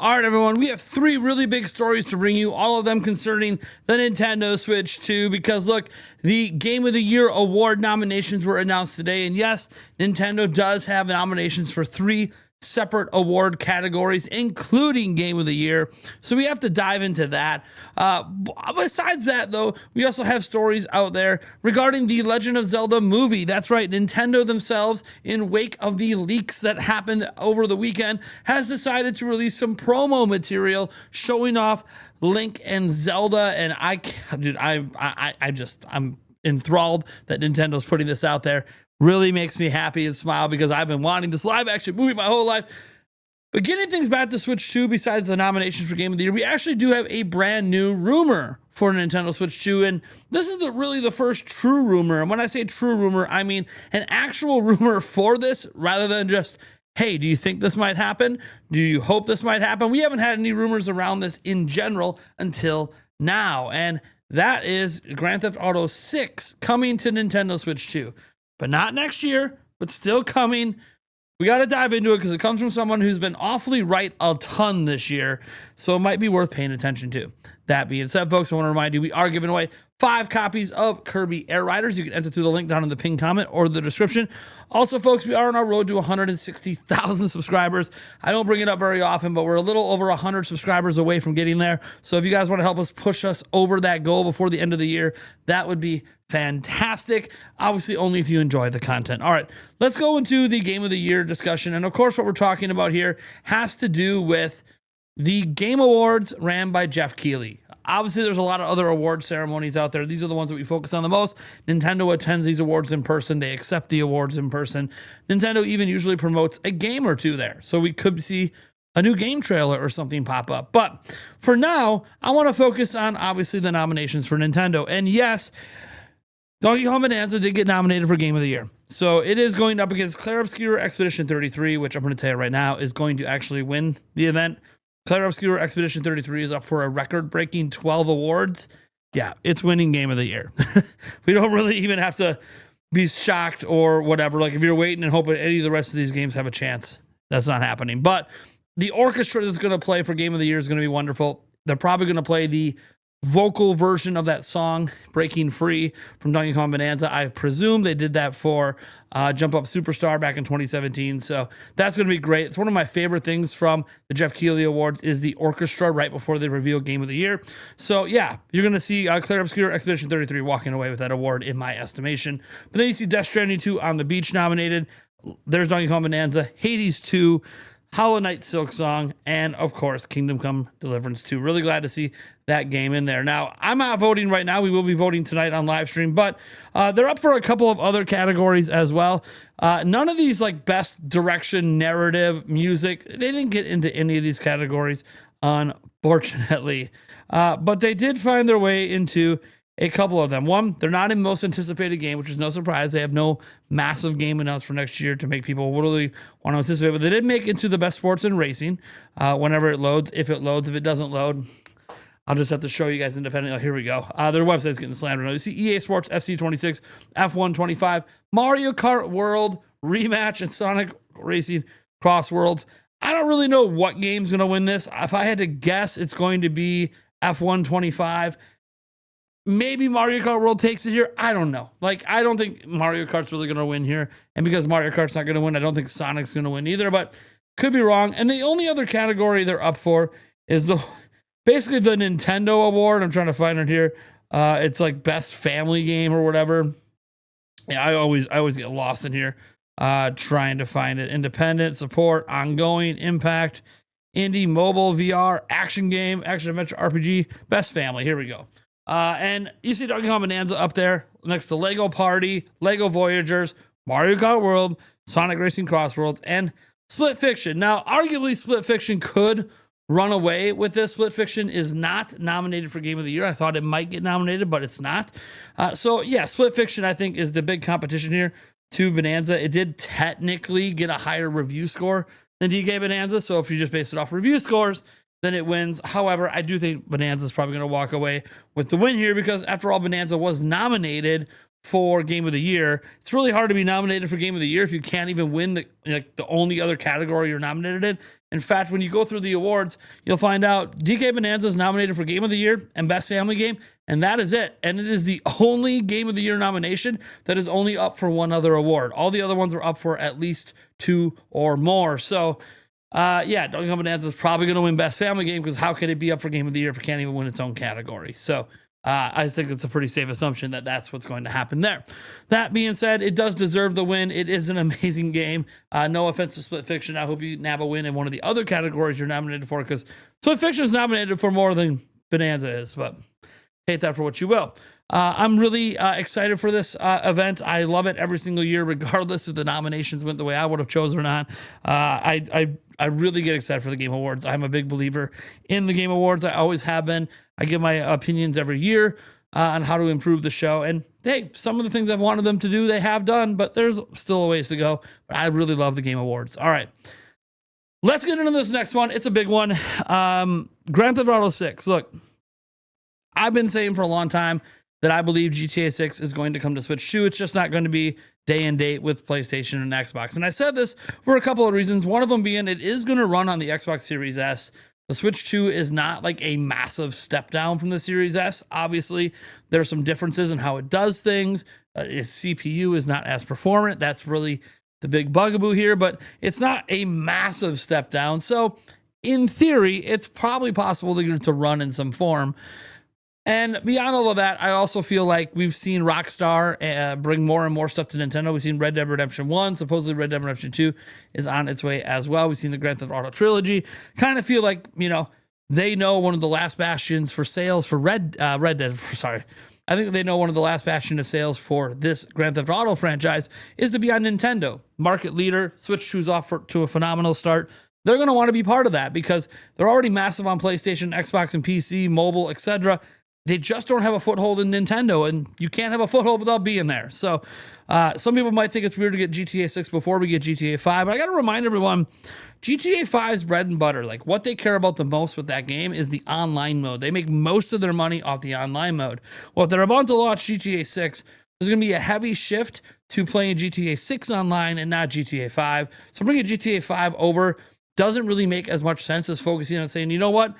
All right, everyone, we have three really big stories to bring you, all of them concerning the Nintendo Switch 2, because look, the Game of the Year award nominations were announced today, and yes, Nintendo does have nominations for three separate award categories, including Game of the Year. So we have to dive into that. Besides that, though, we also have stories out there regarding the Legend of Zelda movie. That's right, Nintendo themselves, in wake of the leaks that happened over the weekend, has decided to release some promo material showing off Link and Zelda. And I'm enthralled that Nintendo's putting this out there. Really makes me happy and smile because I've been wanting this live action movie my whole life. But getting things back to Switch 2, besides the nominations for Game of the Year, we actually do have a brand new rumor for Nintendo Switch 2. And this is really the first true rumor. And when I say true rumor, I mean an actual rumor for this rather than just, hey, do you think this might happen? Do you hope this might happen? We haven't had any rumors around this in general until now. And that is Grand Theft Auto 6 coming to Nintendo Switch 2. But not next year, but still coming. We got to dive into it because it comes from someone who's been awfully right a ton this year, so it might be worth paying attention to. That being said, folks, I want to remind you we are giving away 5 copies of Kirby Air Riders. You can enter through the link down in the pinned comment or the description. Also, folks, we are on our road to 160,000 subscribers. I don't bring it up very often, but we're a little over 100 subscribers away from getting there. So if you guys want to help us push us over that goal before the end of the year, that would be fantastic. Obviously, only if you enjoy the content. All right, let's go into the Game of the Year discussion. And of course, what we're talking about here has to do with the Game Awards ran by Jeff Keighley. Obviously, there's a lot of other award ceremonies out there. These are the ones that we focus on the most. Nintendo attends these awards in person. They accept the awards in person. Nintendo even usually promotes a game or two there. So we could see a new game trailer or something pop up. But for now, I want to focus on, obviously, the nominations for Nintendo. And yes, Donkey Kong Bonanza did get nominated for Game of the Year. So it is going up against Clair Obscur Expedition 33, which I'm going to tell you right now is going to actually win the event. Clair Obscur Expedition 33 is up for a record-breaking 12 awards. Yeah, it's winning Game of the Year. We don't really even have to be shocked or whatever. Like, if you're waiting and hoping any of the rest of these games have a chance, that's not happening. But the orchestra that's going to play for Game of the Year is going to be wonderful. They're probably going to play the vocal version of that song, Breaking Free, from Donkey Kong Bonanza. I presume they did that for Jump Up Superstar back in 2017. So that's going to be great. It's one of my favorite things from the Jeff Keighley Awards is the orchestra right before they reveal Game of the Year. So yeah, you're going to see Clair Obscur Expedition 33 walking away with that award in my estimation. But then you see Death Stranding 2 on the Beach nominated. There's Donkey Kong Bonanza, Hades 2, Hollow Knight Silk Song, and of course, Kingdom Come Deliverance 2. Really glad to see that game in there. Now, I'm not voting right now. We will be voting tonight on live stream, but they're up for a couple of other categories as well. None of these, like best direction, narrative, music, they didn't get into any of these categories, unfortunately. But they did find their way into a couple of them. One, they're not in most anticipated game, which is no surprise. They have no massive game announced for next year to make people really want to anticipate. But they did make it into the best sports and racing whenever it loads. If it loads, if it doesn't load, I'll just have to show you guys independently. Oh, here we go. Their website's getting slammed right now. You see EA Sports FC26, F1 25, Mario Kart World Rematch, and Sonic Racing Cross Worlds. I don't really know what game's going to win this. If I had to guess, it's going to be F1 25. Maybe Mario Kart World takes it here. I don't know. Like, I don't think Mario Kart's really going to win here. And because Mario Kart's not going to win, I don't think Sonic's going to win either, but could be wrong. And the only other category they're up for is basically the Nintendo Award. I'm trying to find it here. It's like best family game or whatever. Yeah, I always get lost in here trying to find it. Independent, support, ongoing, impact, indie, mobile, VR, action game, action adventure, RPG, best family. Here we go. And you see Donkey Kong Bonanza up there next to Lego Party, Lego Voyagers, Mario Kart World, Sonic Racing Cross Worlds, and Split Fiction. Now, arguably, Split Fiction could run away with this. Split Fiction is not nominated for Game of the Year. I thought it might get nominated, but it's not. So, yeah, Split Fiction, I think, is the big competition here to Bonanza. It did technically get a higher review score than DK Bonanza, so if you just base it off review scores, then it wins. However, I do think Bonanza is probably going to walk away with the win here because, after all, Bonanza was nominated for Game of the Year. It's really hard to be nominated for Game of the Year if you can't even win the only other category you're nominated in. In fact, when you go through the awards, you'll find out DK Bonanza is nominated for Game of the Year and Best Family Game, and that is it. And it is the only Game of the Year nomination that is only up for one other award. All the other ones are up for at least 2 or more. So, yeah, Donkey Kong Bonanza is probably going to win Best Family Game, because how could it be up for Game of the Year if it can't even win its own category? So, I think it's a pretty safe assumption that that's what's going to happen there. That being said, it does deserve the win. It is an amazing game. No offense to Split Fiction. I hope you nab a win in one of the other categories you're nominated for, because Split Fiction is nominated for more than Bonanza is, but take that for what you will. I'm really excited for this event. I love it every single year, regardless if the nominations went the way I would have chosen or not. I really get excited for the Game Awards. I'm a big believer in the Game Awards. I always have been. I give my opinions every year on how to improve the show. And hey, some of the things I've wanted them to do, they have done, but there's still a ways to go. But I really love the Game Awards. All right. Let's get into this next one. It's a big one. Grand Theft Auto 6. Look, I've been saying for a long time that I believe GTA 6 is going to come to Switch 2. It's just not going to be day and date with PlayStation and Xbox. And I said this for a couple of reasons. One of them being it is going to run on the Xbox Series S. The Switch 2 is not like a massive step down from the Series S. Obviously, there are some differences in how it does things. Its CPU is not as performant. That's really the big bugaboo here, but it's not a massive step down. So in theory, it's probably possible to run in some form. And beyond all of that, I also feel like we've seen Rockstar bring more and more stuff to Nintendo. We've seen Red Dead Redemption 1. Supposedly Red Dead Redemption 2 is on its way as well. We've seen the Grand Theft Auto trilogy. Kind of feel like, they know one of the last bastions for sales for Red Dead. Sorry. I think they know one of the last bastion of sales for this Grand Theft Auto franchise is to be on Nintendo. Market leader, Switch 2's off to a phenomenal start. They're going to want to be part of that because they're already massive on PlayStation, Xbox, and PC, mobile, etc. They just don't have a foothold in Nintendo, and you can't have a foothold without being there. So some people might think it's weird to get GTA 6 before we get GTA 5, but I got to remind everyone, GTA 5's bread and butter, like what they care about the most with that game is the online mode. They make most of their money off the online mode. Well, if they're about to launch GTA 6, there's going to be a heavy shift to playing GTA 6 online and not GTA 5. So bringing GTA 5 over doesn't really make as much sense as focusing on saying, you know what?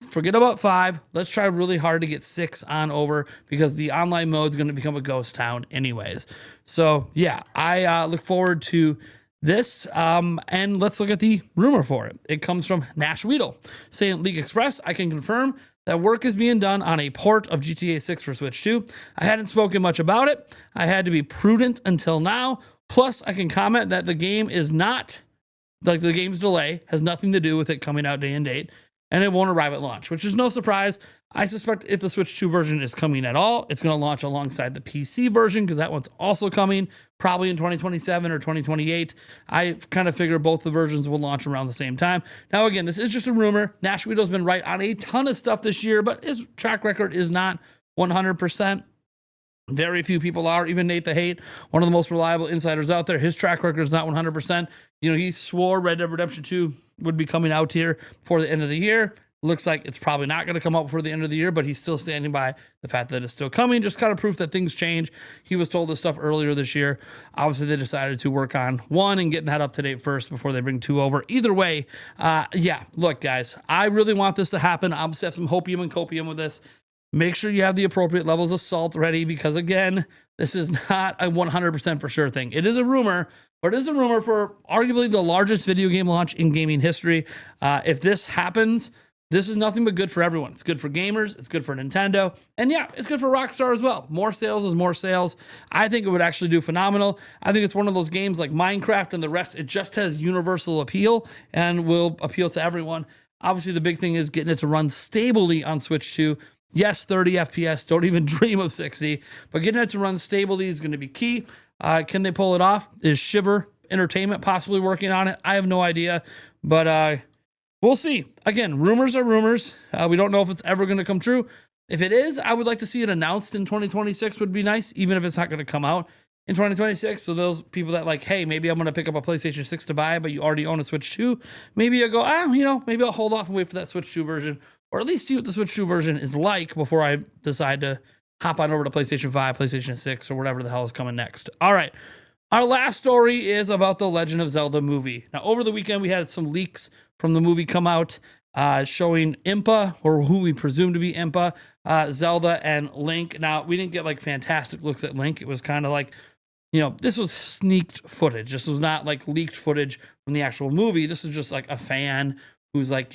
Forget about 5. Let's try really hard to get 6 on over because the online mode is going to become a ghost town anyways. So yeah, I look forward to this. And let's look at the rumor for it. It comes from Nash Weedle saying, League Express, I can confirm that work is being done on a port of GTA 6 for Switch 2. I hadn't spoken much about it. I had to be prudent until now. Plus, I can comment that the game is not, like the game's delay has nothing to do with it coming out day and date. And it won't arrive at launch, which is no surprise. I suspect if the Switch 2 version is coming at all, it's going to launch alongside the PC version because that one's also coming probably in 2027 or 2028. I kind of figure both the versions will launch around the same time. Now, again, this is just a rumor. Nash Weedle's been right on a ton of stuff this year, but his track record is not 100%. Very few people are. Even Nate the Hate, one of the most reliable insiders out there, his track record is not 100%. He swore Red Dead Redemption 2 would be coming out here before the end of the year. Looks like it's probably not going to come out before the end of the year, but he's still standing by the fact that it's still coming. Just kind of proof that things change. He was told this stuff earlier this year. Obviously, they decided to work on 1 and getting that up to date first before they bring 2 over. Either way, yeah, look, guys, I really want this to happen. I'm going to have some hopium and copium with this. Make sure you have the appropriate levels of salt ready because, again, this is not a 100% for sure thing. It is a rumor, but it is a rumor for arguably the largest video game launch in gaming history. If this happens, this is nothing but good for everyone. It's good for gamers. It's good for Nintendo. And yeah, it's good for Rockstar as well. More sales is more sales. I think it would actually do phenomenal. I think it's one of those games like Minecraft and the rest. It just has universal appeal and will appeal to everyone. Obviously, the big thing is getting it to run stably on Switch 2. Yes, 30 FPS. Don't even dream of 60. But getting it to run stably is going to be key. Can they pull it off? Is Shiver Entertainment possibly working on it? I have no idea. But we'll see. Again, rumors are rumors. We don't know if it's ever going to come true. If it is, I would like to see it announced in 2026 would be nice, even if it's not going to come out in 2026. So those people that like, hey, maybe I'm going to pick up a PlayStation 6 to buy, but you already own a Switch 2. Maybe you go, maybe I'll hold off and wait for that Switch 2 version. Or at least see what the Switch 2 version is like before I decide to hop on over to PlayStation 5, PlayStation 6, or whatever the hell is coming next. All right. Our last story is about the Legend of Zelda movie. Now, over the weekend, we had some leaks from the movie come out, showing Impa, or who we presume to be Impa, Zelda, and Link. Now, we didn't get like fantastic looks at Link. It was kind of like, this was sneaked footage. This was not like leaked footage from the actual movie. This is just like a fan who's like,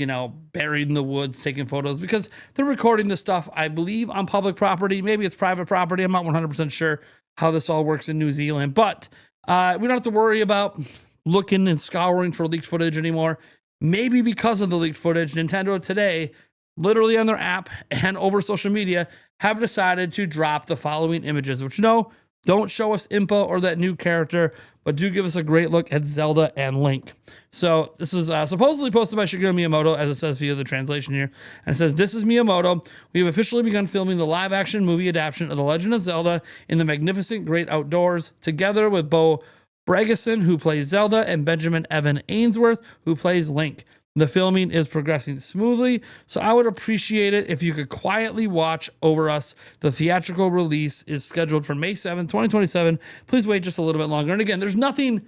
buried in the woods taking photos, because they're recording this stuff, I believe, on public property. Maybe it's private property. I'm not 100% sure how this all works in New Zealand, but we don't have to worry about looking and scouring for leaked footage anymore. Maybe because of the leaked footage, Nintendo today, literally on their app and over social media, have decided to drop the following images, which don't show us Impa or that new character, but do give us a great look at Zelda and Link. So this is supposedly posted by Shigeru Miyamoto, as it says via the translation here. And it says, "This is Miyamoto. We have officially begun filming the live-action movie adaptation of The Legend of Zelda in the magnificent great outdoors, together with Bo Bregason, who plays Zelda, and Benjamin Evan Ainsworth, who plays Link. The filming is progressing smoothly, so I would appreciate it if you could quietly watch over us. The theatrical release is scheduled for May 7th, 2027. Please wait just a little bit longer." And again, there's nothing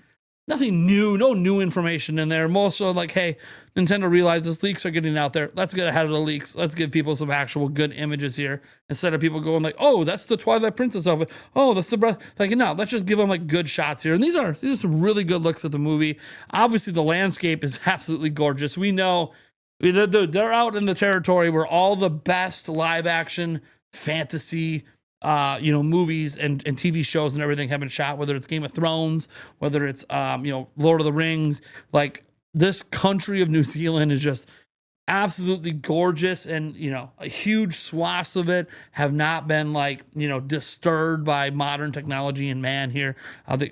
new, no new information in there. More so like, hey, Nintendo realizes leaks are getting out there. Let's get ahead of the leaks. Let's give people some actual good images here, instead of people going like, oh, that's the Twilight Princess of it. Oh, that's the breath. Like, no, let's just give them like good shots here. And these are some really good looks at the movie. Obviously, the landscape is absolutely gorgeous. We know they're out in the territory where all the best live action fantasy movies and TV shows and everything have been shot, whether it's Game of Thrones, whether it's Lord of the Rings. Like, this country of New Zealand is just absolutely gorgeous, and a huge swaths of it have not been disturbed by modern technology and man here,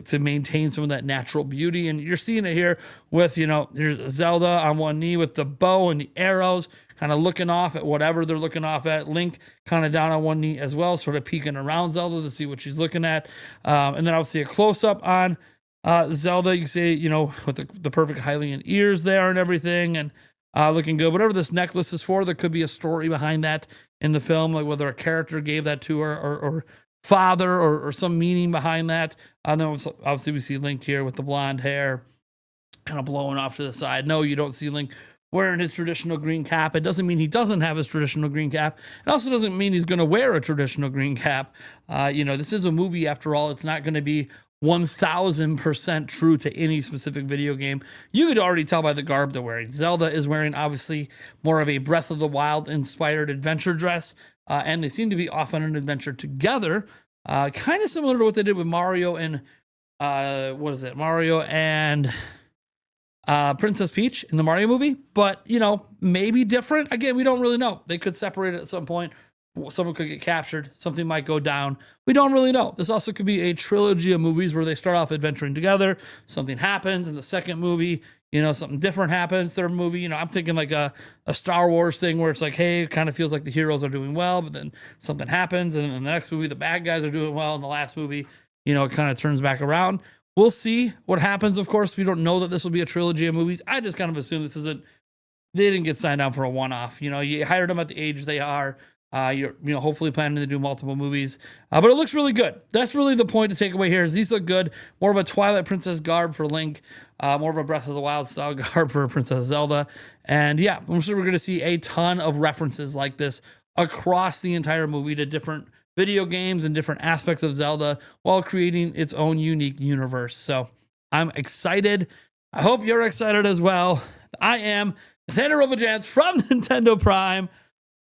to maintain some of that natural beauty. And you're seeing it here with there's Zelda on one knee with the bow and the arrows, kind of looking off at whatever they're looking off at. Link kind of down on one knee as well, sort of peeking around Zelda to see what she's looking at. And then obviously a close-up on Zelda, you see, with the perfect Hylian ears there and everything, and looking good. Whatever this necklace is for, there could be a story behind that in the film, like whether a character gave that to her, or father, or some meaning behind that. And then obviously we see Link here with the blonde hair kind of blowing off to the side. No, you don't see Link wearing his traditional green cap. It doesn't mean he doesn't have his traditional green cap. It also doesn't mean he's going to wear a traditional green cap. This is a movie after all. It's not going to be 1000% true to any specific video game. You could already tell by the garb they're wearing. Zelda is wearing obviously more of a Breath of the Wild inspired adventure dress, and they seem to be off on an adventure together, kind of similar to what they did with Mario and Mario and Princess Peach in the Mario movie, but maybe different. Again, we don't really know. They could separate it at some point. Someone could get captured. Something might go down. We don't really know. This also could be a trilogy of movies where they start off adventuring together. Something happens in the second movie. Something different happens. Third movie, I'm thinking like a Star Wars thing where it's like, hey, it kind of feels like the heroes are doing well, but then something happens, and in the next movie, the bad guys are doing well. In the last movie, it kind of turns back around. We'll see what happens. Of course, we don't know that this will be a trilogy of movies. I just kind of assume this isn't. They didn't get signed on for a one-off. You hired them at the age they are. You're hopefully planning to do multiple movies, but it looks really good. That's really the point to take away here. Is these look good? More of a Twilight Princess garb for Link, more of a Breath of the Wild style garb for Princess Zelda, and yeah, I'm sure we're going to see a ton of references like this across the entire movie to different video games and different aspects of Zelda, while creating its own unique universe. So I'm excited. I hope you're excited as well. I am. Nathaniel Rovajans from Nintendo Prime.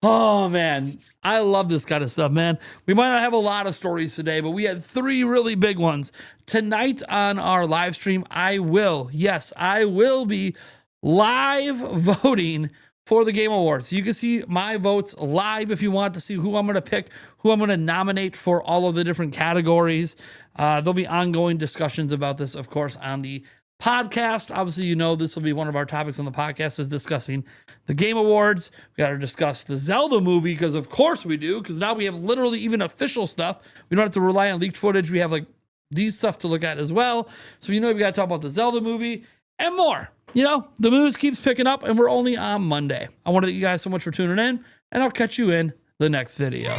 Oh, man, I love this kind of stuff, man. We might not have a lot of stories today, but we had 3 really big ones. Tonight on our live stream, I will be live voting for the Game Awards. You can see my votes live if you want to see who I'm going to pick, who I'm going to nominate for all of the different categories. There'll be ongoing discussions about this, of course, on the podcast. Obviously, this will be one of our topics on the podcast, is discussing the Game Awards. We got to discuss the Zelda movie, because of course we do, because now we have literally even official stuff. We don't have to rely on leaked footage. We have these stuff to look at as well. So we got to talk about the Zelda movie and more. The news keeps picking up, and we're only on Monday. I want to thank you guys so much for tuning in, and I'll catch you in the next video.